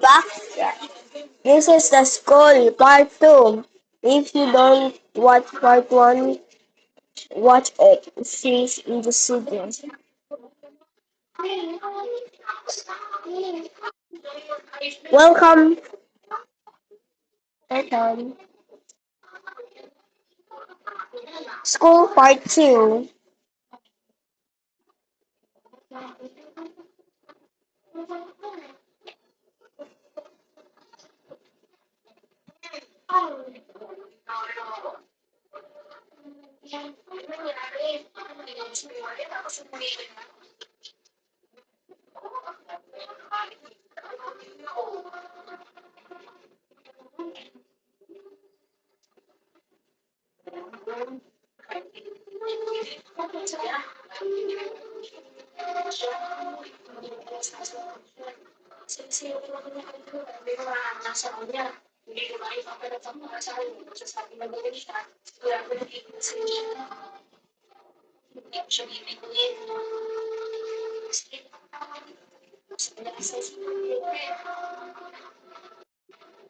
back. This is the school part 2. If you don't watch part 1, watch it. Since in the studio. Welcome. Welcome. School part 2.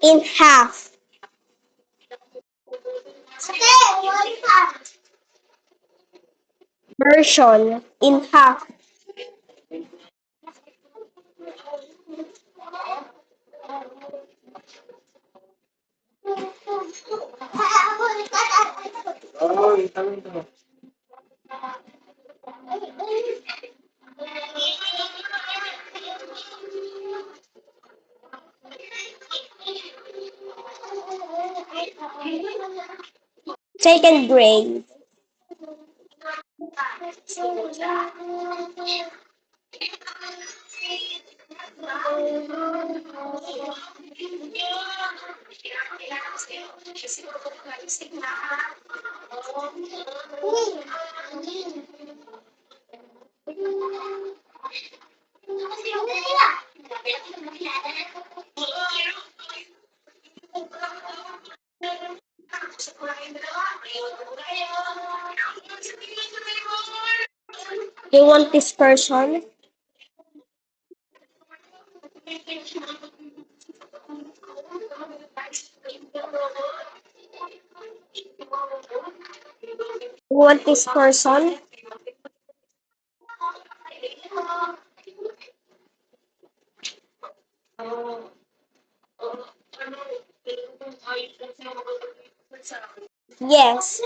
In half. Version. In half. Second grade. You want this person? You want this person? Yes.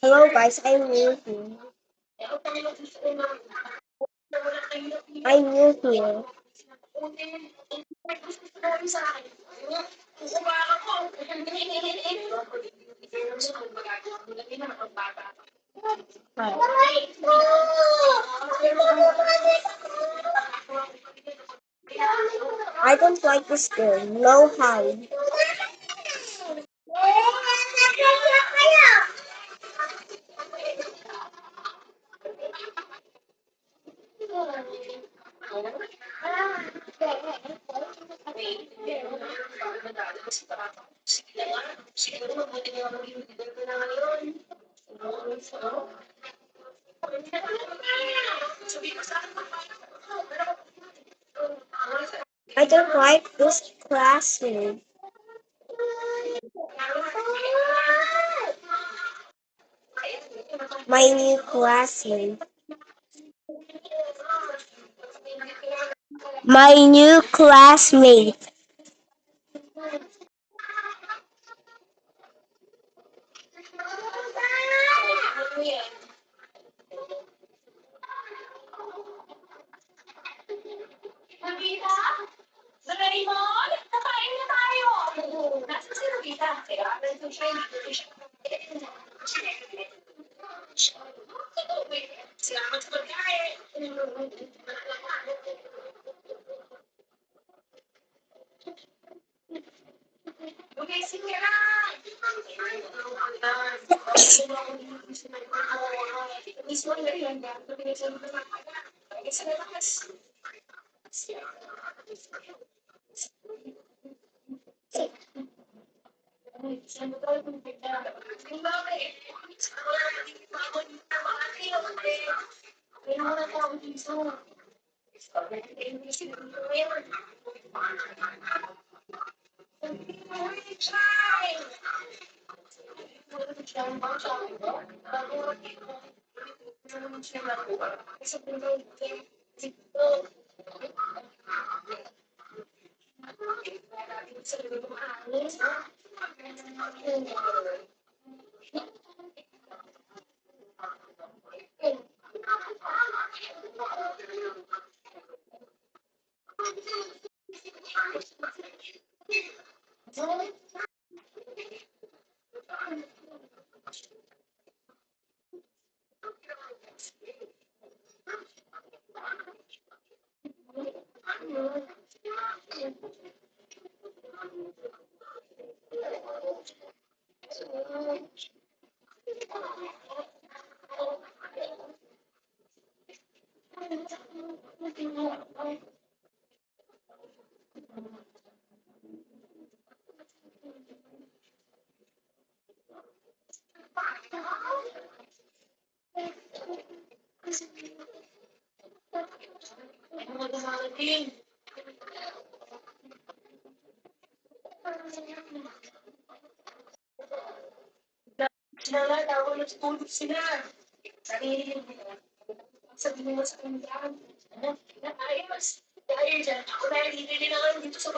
Hello guys, I'm new here. I'm new here. I don't like this girl. No hide. I don't like this classmate. My new classmate. My new classmate.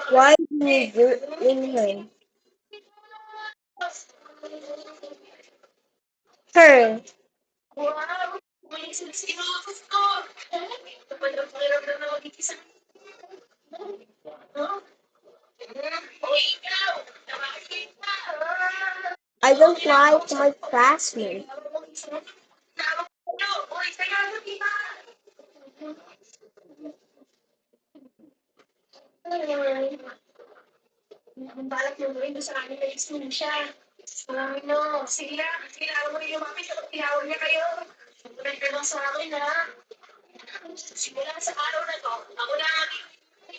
Why do you do in her? Her. I don't like my classmate. Balak mo rin doon sa kanila yung siya. Ano, sila, kailangan mo rin lumapit kapag tinawag niya kayo. Sumunod ka lang sa akin, ha? Simula sa araw na to, ako na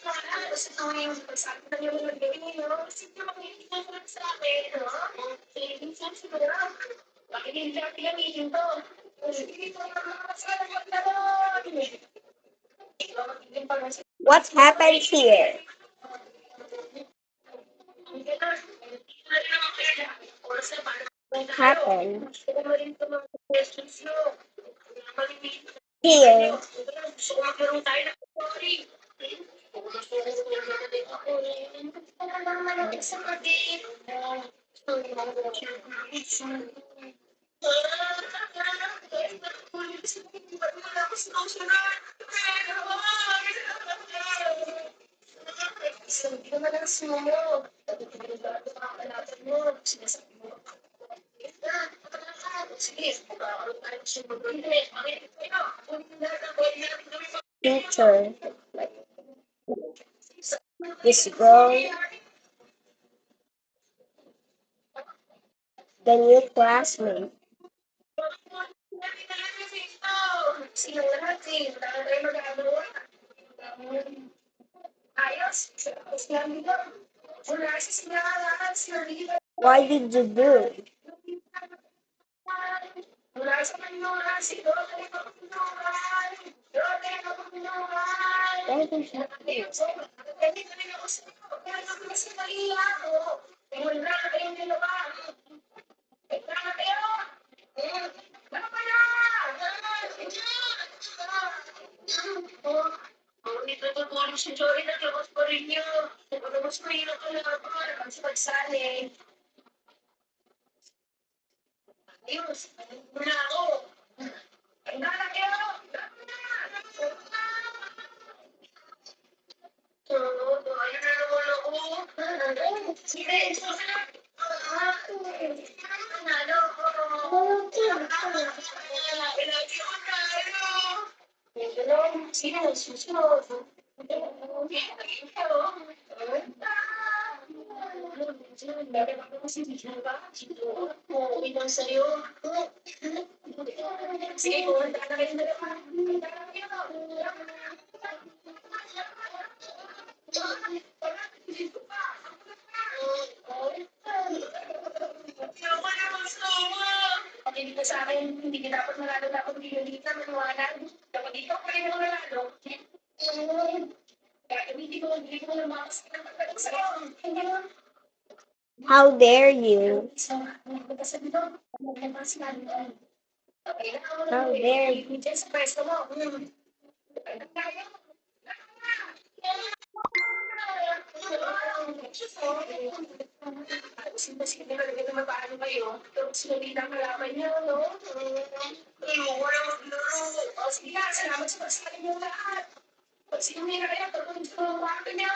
ang basta tuwing pagsabi na niyo ng gawin niyo, sige makinig ka lang sa akin, no? Minsan siguro, bakit hindi natin gamitin to? Sige, ito ang mga kasalanan mo na doon. What happened here? What happened here? Sabi naman ang sumo. Sinasabi mo. Sige, Teacher, this girl, the new classmate. sino natin? Wala na tayo magagawa. Ayos. Tapos lang dito. Wala kasi sinakalaan. Sinabi Why did you do it? wala sa manunan. Sino tayo manunan? Why did you do it? Si Jory na labas pa rin niyo. Mas mahirap ka lang ako. Kasi pagsali. Ayos. Wala ako. Ay, nalaki ako. Oo, ayun na naman ako. Sige, susunod. Nanalo ako. Ilagi ko tayo. Sino susunod? Sa'yo. Sige, kumanda na kayo na pag hindi ka sa akin, hindi ka dapat manalo dapat hindi dito, maniwanan. Kapag ikaw pa rin ang nanalo, hindi ko lumakas ng pagkakas sa'yo. How dare you? How dare you? Diyan sa pwesto mo. Sige, talaga naman paano kayo? Tapos nalita malaman niyo, no? Ayoko na maglaro. O, sige na, salamat sa pagsali niyo lahat. Pag sinumira kayo, tapos sa mga kwarto niyo.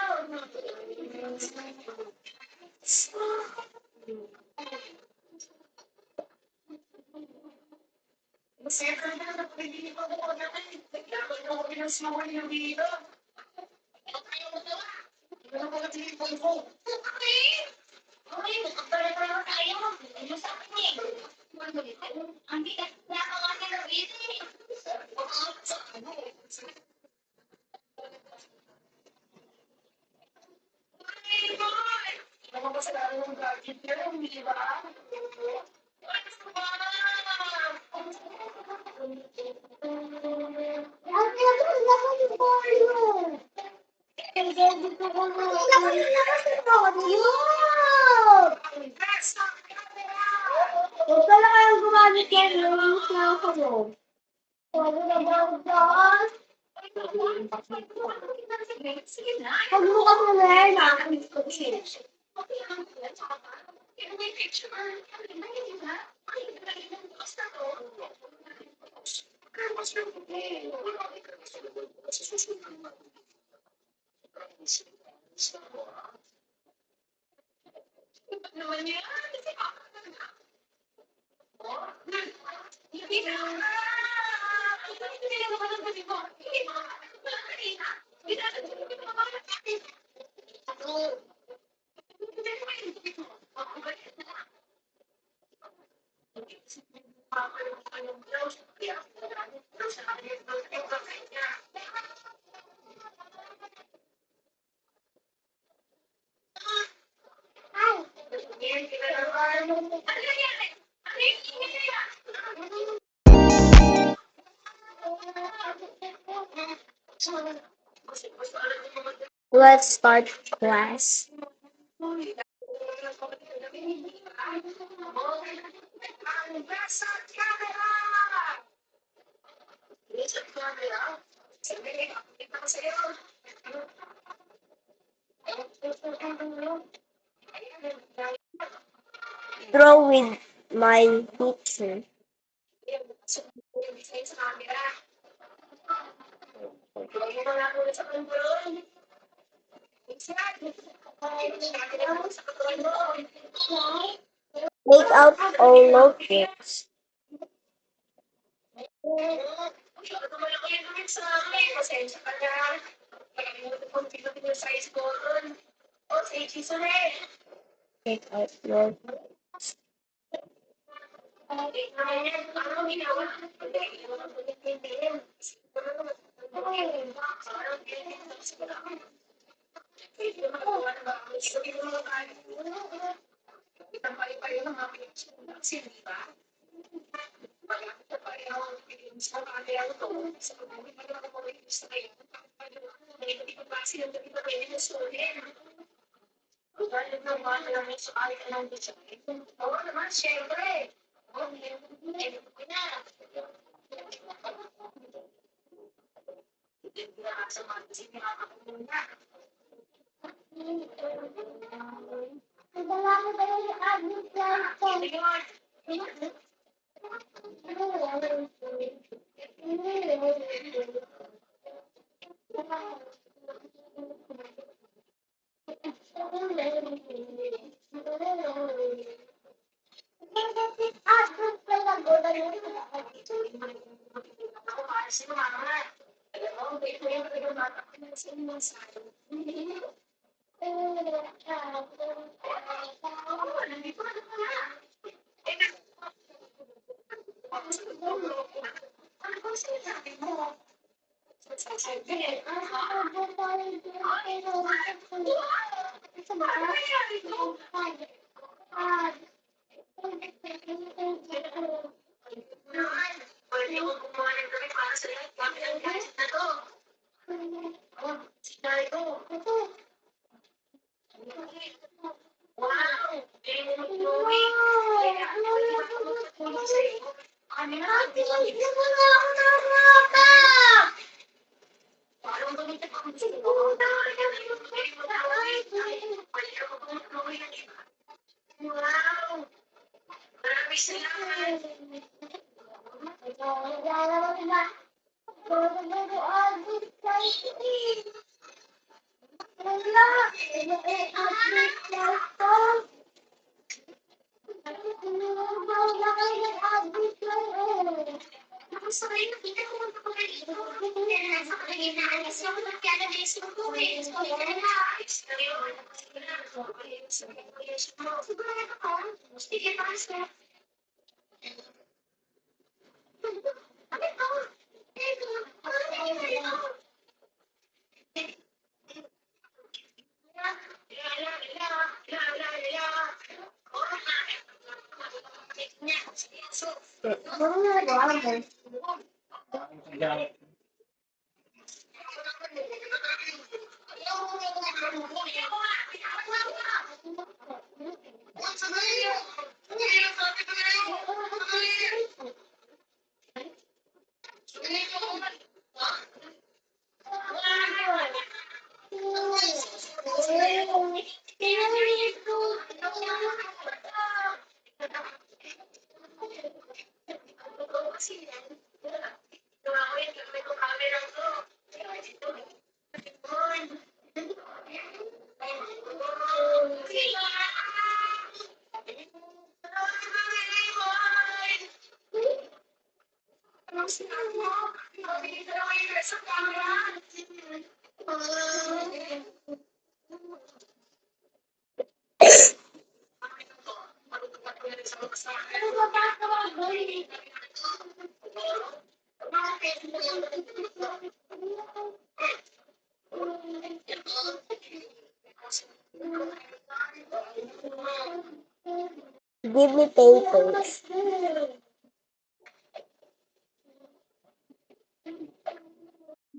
Masaya ka na, hindi ko ako naman. Naglaban ako pinasuwa niyo dito. Ano kayo magawa? Ano ko natin yung phone? Okay. Okay, magpapala tayo. Ano sa akin eh? Ang bigat na ako nga ng busy. Ano ba sa lalo ng gadget niya? Hindi ba? Huwag ka na kayong gumamit yan. Nangyayon na ako mo. Huwag na ba ako daan? Sige na. Huwag mo ka muna yan. Nakakulit ko siya. May picture. Naman yan. Hindi na. Hindi na naman ang pati mo. Hindi na. Hindi na. Let's start class. Nasa camera! Nasa camera? Sabi, ito ko sa'yo. Draw with my teacher. Sa camera. Lagyan mo lang ulit sa control. Take out all notebooks. Take out notebooks. Oo naman, syempre. Ano ba ba? Kawagoy? Give me papers.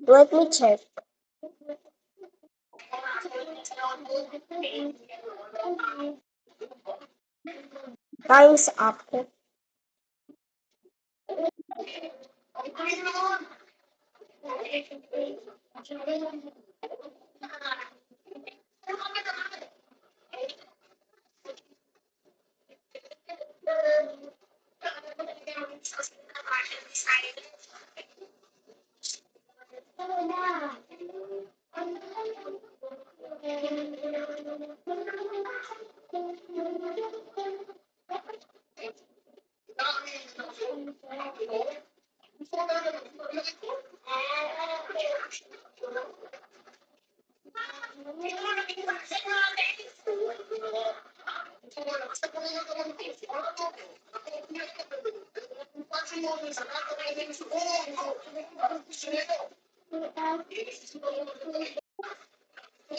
Let me check. Time's up.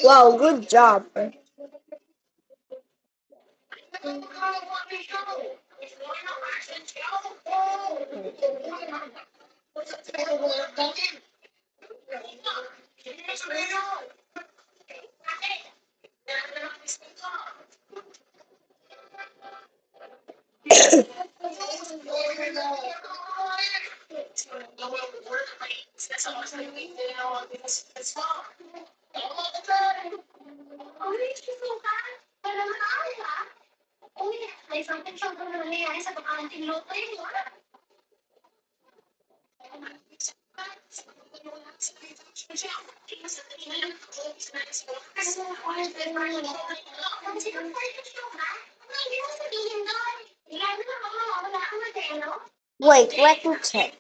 Wow, good job. May something siyang nangyayari sa pagkakanting loto yun. Wait, let me check.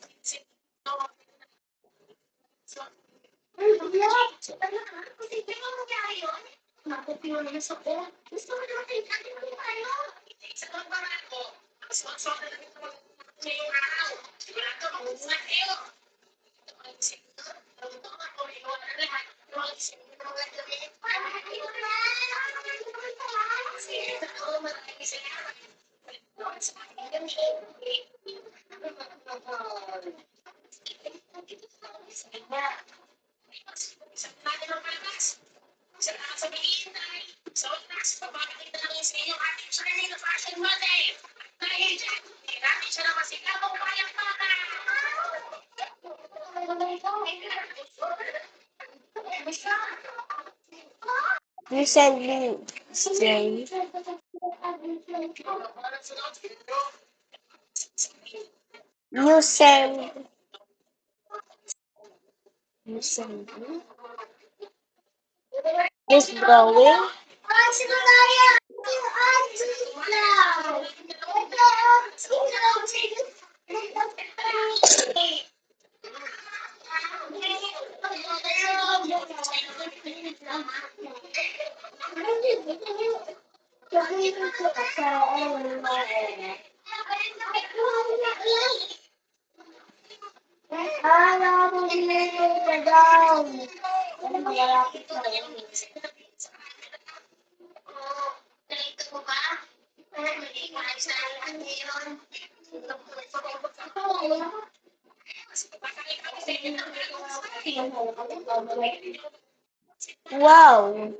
You send me string. You send. You send me this drawing. Wow.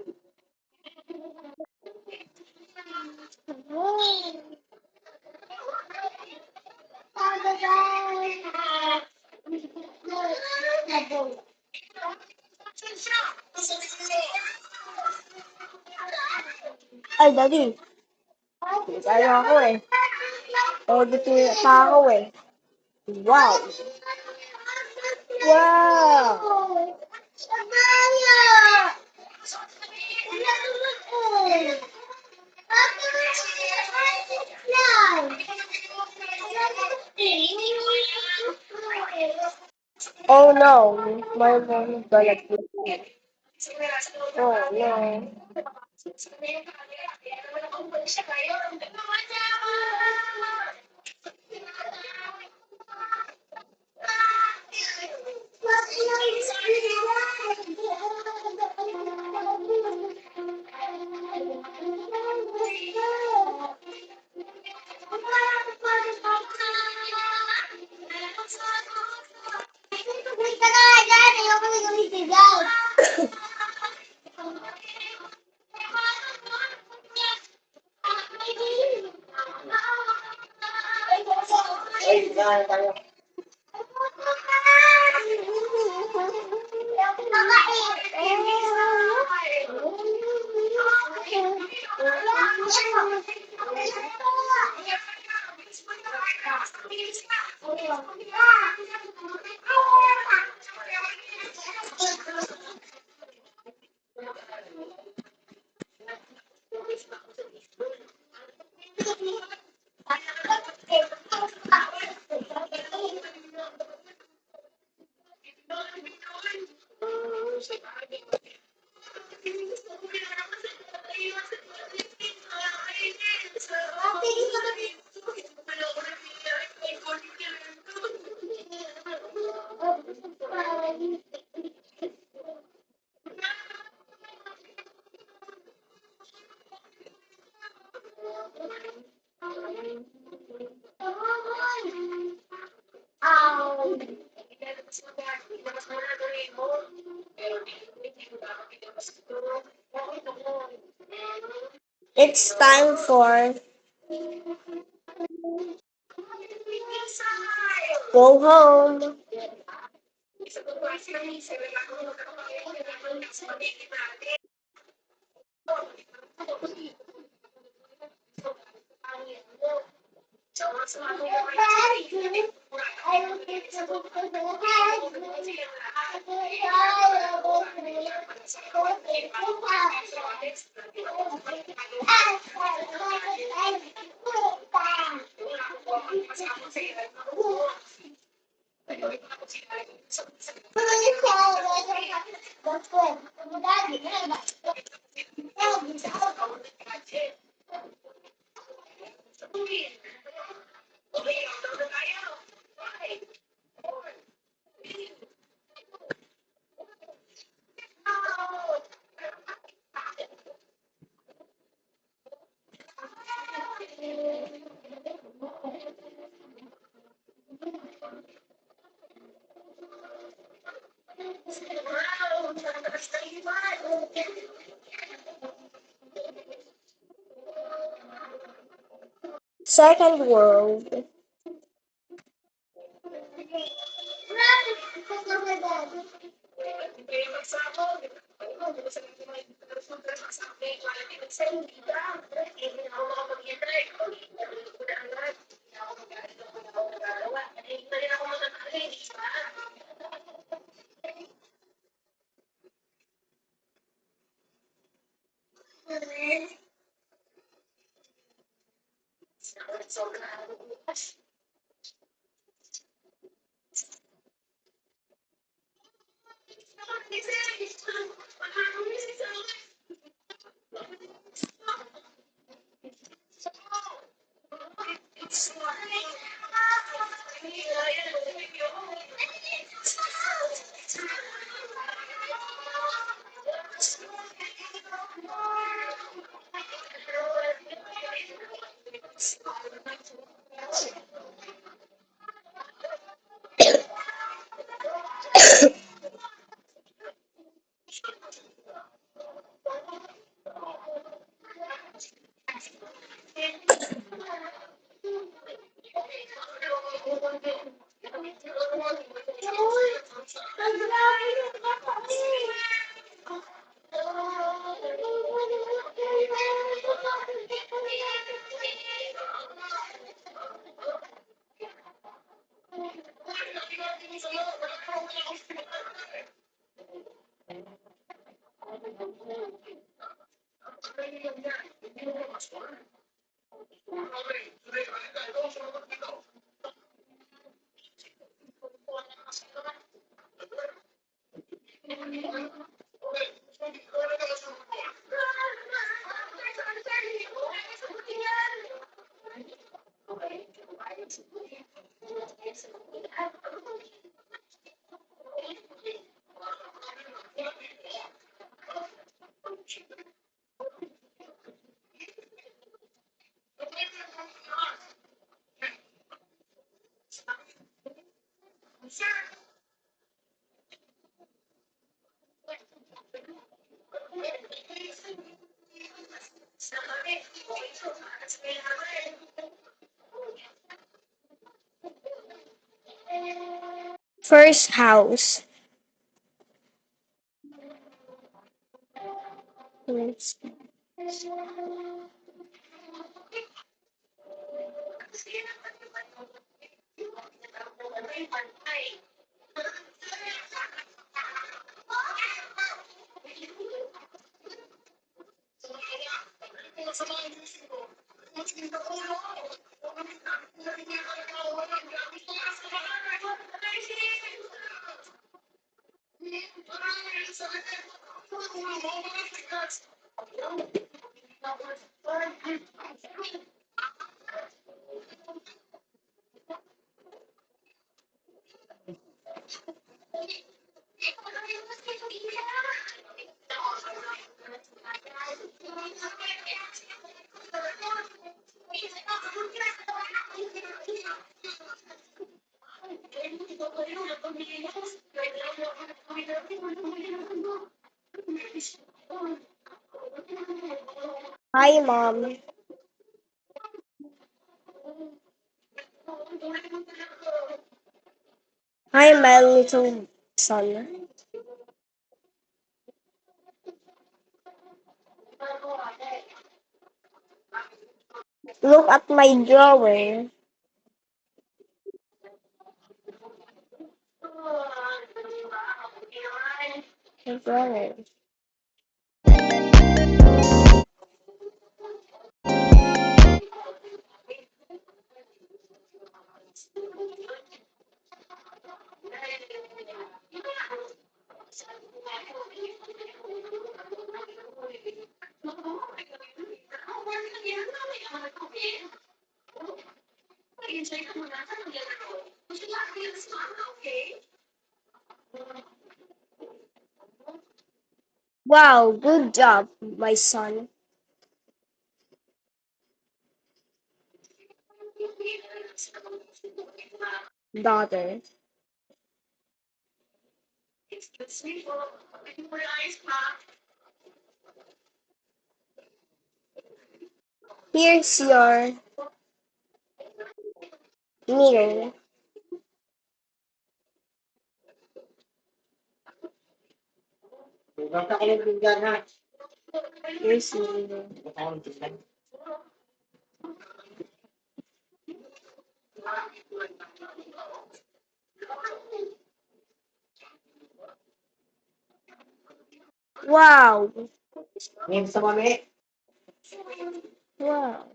Ay, Daddy. Ano ako eh. Editing pa ako eh. Wow. Wow. Oh no, my mom is gonna kill me. Oh no. Sana yung camera, kaya naman ako umalis siya ngayon. Ay, gana tayo. It's time for go home. Second world. First house. First. Hi, Mom. Hi, my little son. Look at my drawer. My drawer. Wow, good job, my son. Daughter. Here's your mirror. Here's your mirror. Wow. Wow.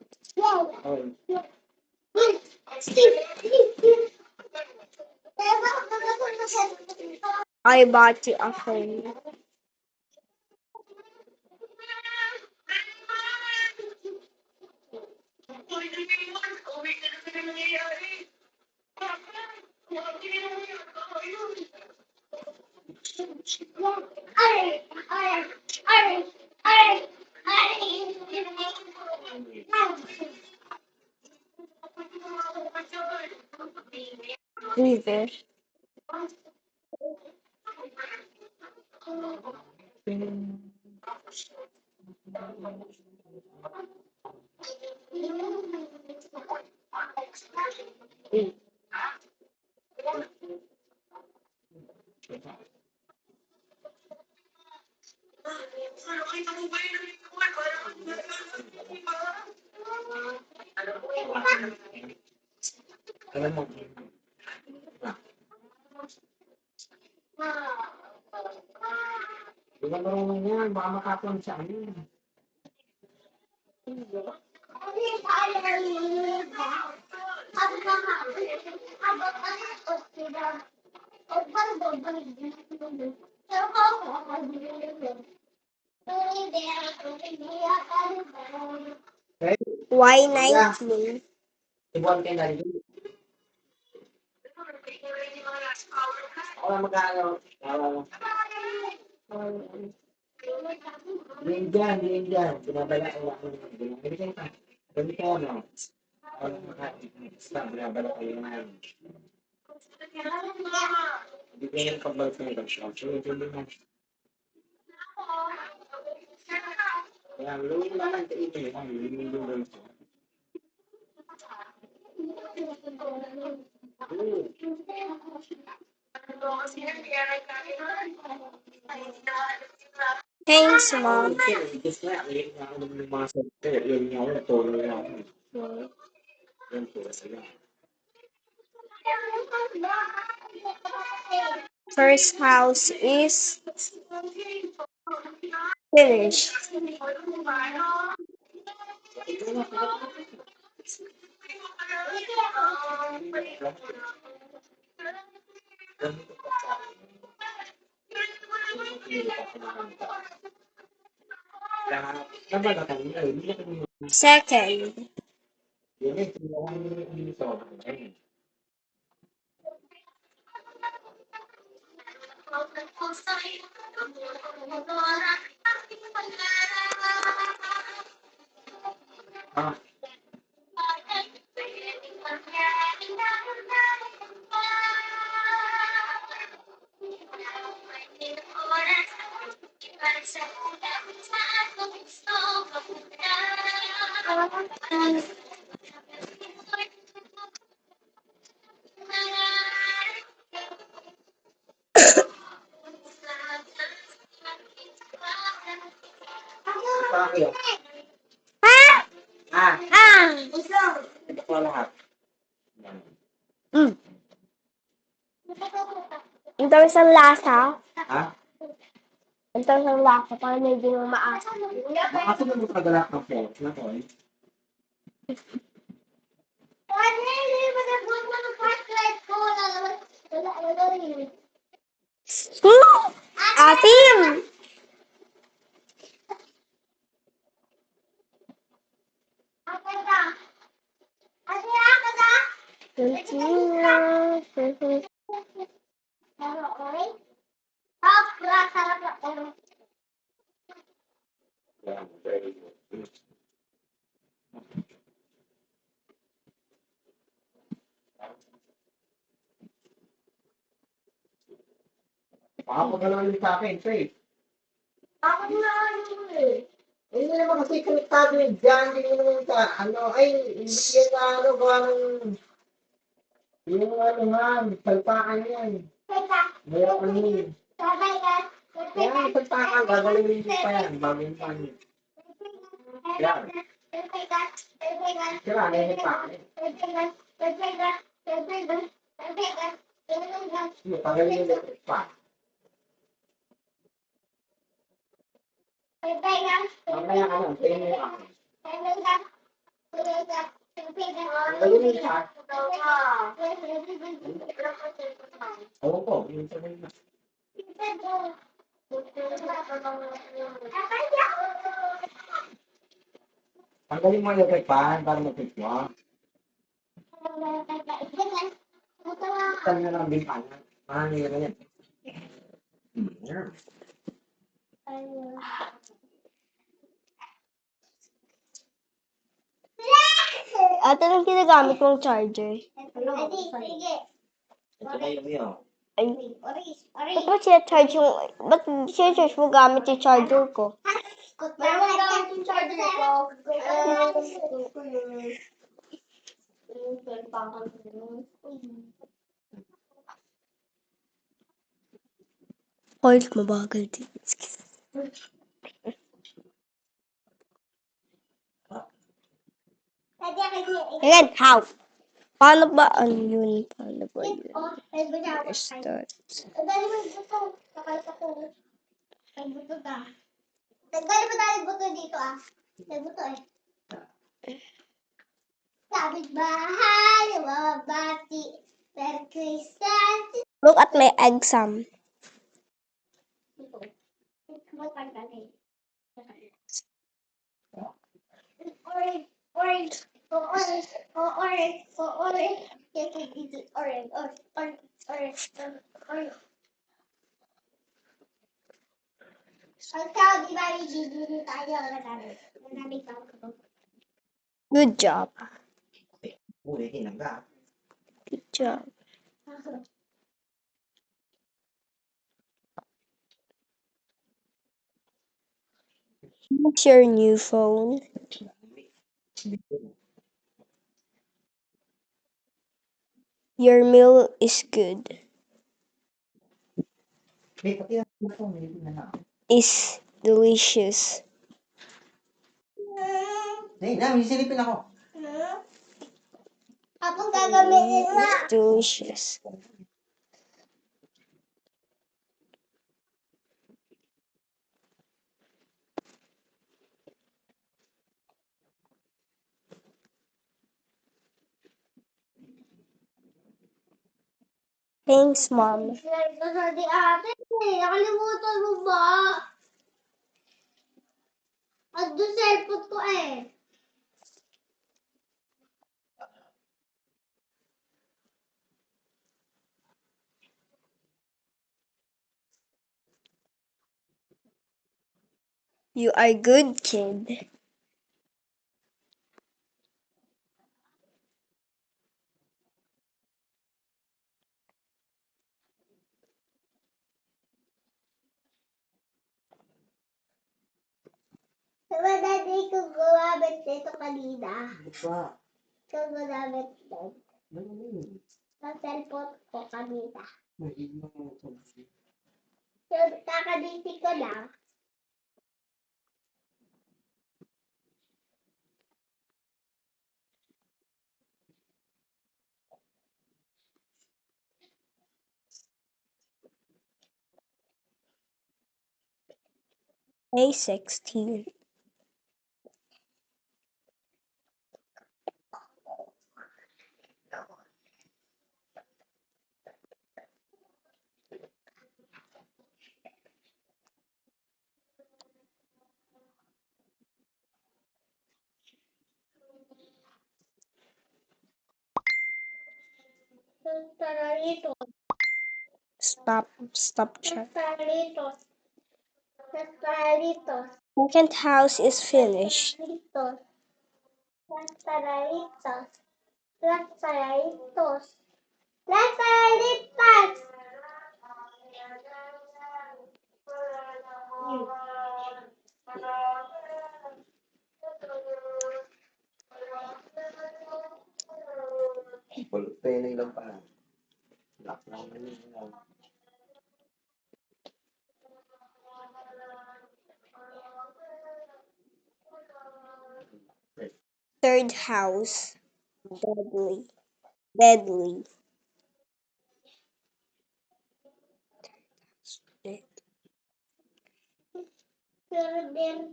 I bought you a phone. River. Why 19? Kasi yan, kaya nagkakaroon. Ay, Thanks, Mom. Gusto nga, ayun nga ako ng mga salita. Yun nga ako, tono nga ako. Yun po, sila. First house is finished. Lahat, naman na kami, ay, hindi na kami Second. yun eh, tinawag yung sa akin. Ah, bakit? Ah! Ah, Ah! ito po lahat. Yan. Mm. Ang tamis ng lasa. Ha? Ang tamis ng lasa. Parang medyo maasa. Baka sila mo kagalak ng phone na ko eh. Asim! Yan, very good. Baka magalaw yun sa akin, Faith. Ako na ano eh. Hindi naman kasi konektado yun dyan, hindi naman sa, ano, ay, hindi yan na, ano, gawa ng, yung ano nga, salpakan yan. Meron ano yun. Kaya ang salpakan, gagalawin mo pa yan, bago yung pan. Yan. Sira, may pa. Yung pagalawin mo pa. Mamaya ka lang, tingin mo ako. Pagalawin pa. Oo po, yung sabihin na. Tanggalin mo yung pan, para mag-fit mo. Saan na lang din pan. Marami na yan. Yan. Ate, anong ginagamit mong charger? Ito kayo niyo. Ay, ba't mo siya-charge yung... Ba't siya-charge mo gamit yung charger ko? Meron gamit yung charger ko. Oil mabagal din. Ayan, how? Paano ba? Ano yun? Paano ba yun? Start. Tanggalin mo tayo buto dito ah. May buto eh. Sabit bahay, mabati, per Christmas. Look at my exam. Orange, orange, orange, orange, orange. Yes, orange, orange, orange, orange. Ang tawag, di ba, i-gigil tayo. Maraming tawag. Good job. Uy, hinangga. Good job. What's your new phone? Your meal is good. May pati na ito, may na. is delicious. Hey, na, may silipin ako. Apong gagamitin na. It's delicious. Thanks, Mom. Slide ko sa di ate. Nakalimutan mo ba? At doon cellphone ko eh. You are good, kid. Diba dati ko gumamit dito kanina? Diba? Kung gumamit doon. Ano yun? Sa cellphone ko kanina. Mahigmo mo ito. Yung kakadisi ko lang. Hey, 16. Tara rito. Stop, chat. Tara rito. Tara rito. Second house is finished. Rito. Tara rito. Tara rito. Tara rito. Penay lang pa. Lock lang na yun. Third house. Deadly.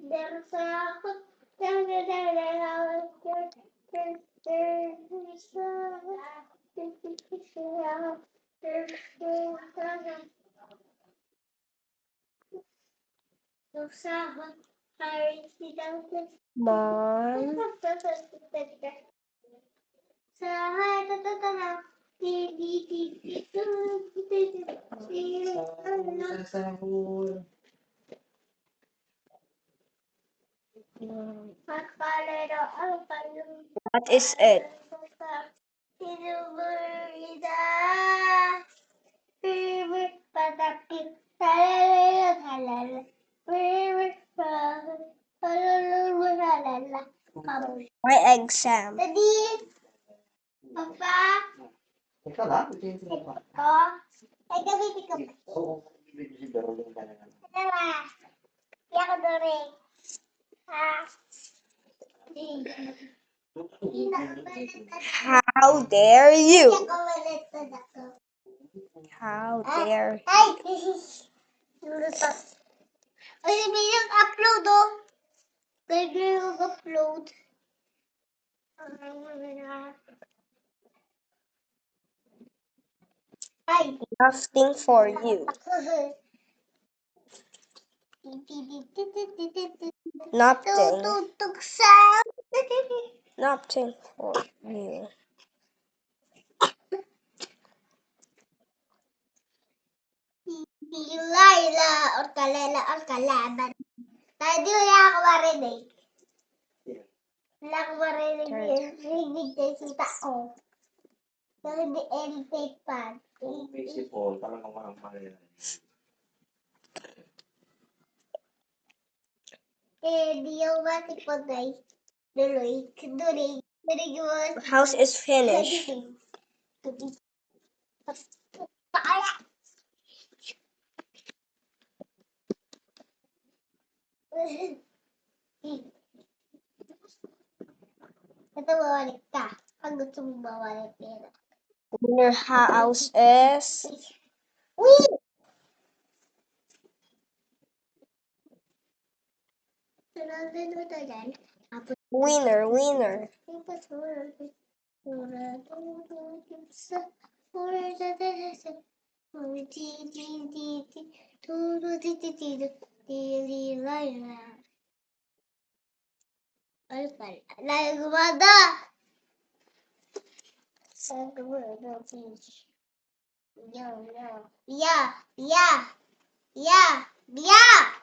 Der sa ako. Mom. Sasahur. What is it? My exam. Daddy, Papa, Teka lang, ito yung pinapa. ko, ay gamitin ko. Oo, ibig si Darling ka na naman. Dalawa. Kaya ko doon How dare you? Kaya How dare Ay! Luto. Ay, may nag-upload oh. Pwede mag-upload. Ay! nothing for you? Nothing. Tututug sa... Nothing for you. Laila or kalela or kalaban. Tadi wala ako marinig. Wala ako marinig yung rinig kay sita ko. So, hindi editate pa. Busy po, talagang walang mali. Di yung mati po guys. Duloy. Duloy. Duloy. House is finished. Paala. Ito, mawalik ka. Pag gusto mo mawalik pera. Winner house is Wait! Sunodin mo ito dyan. winner, winner. Layo gumada! Saan gumada? Biya! Biya! Biya! Biya! Biya!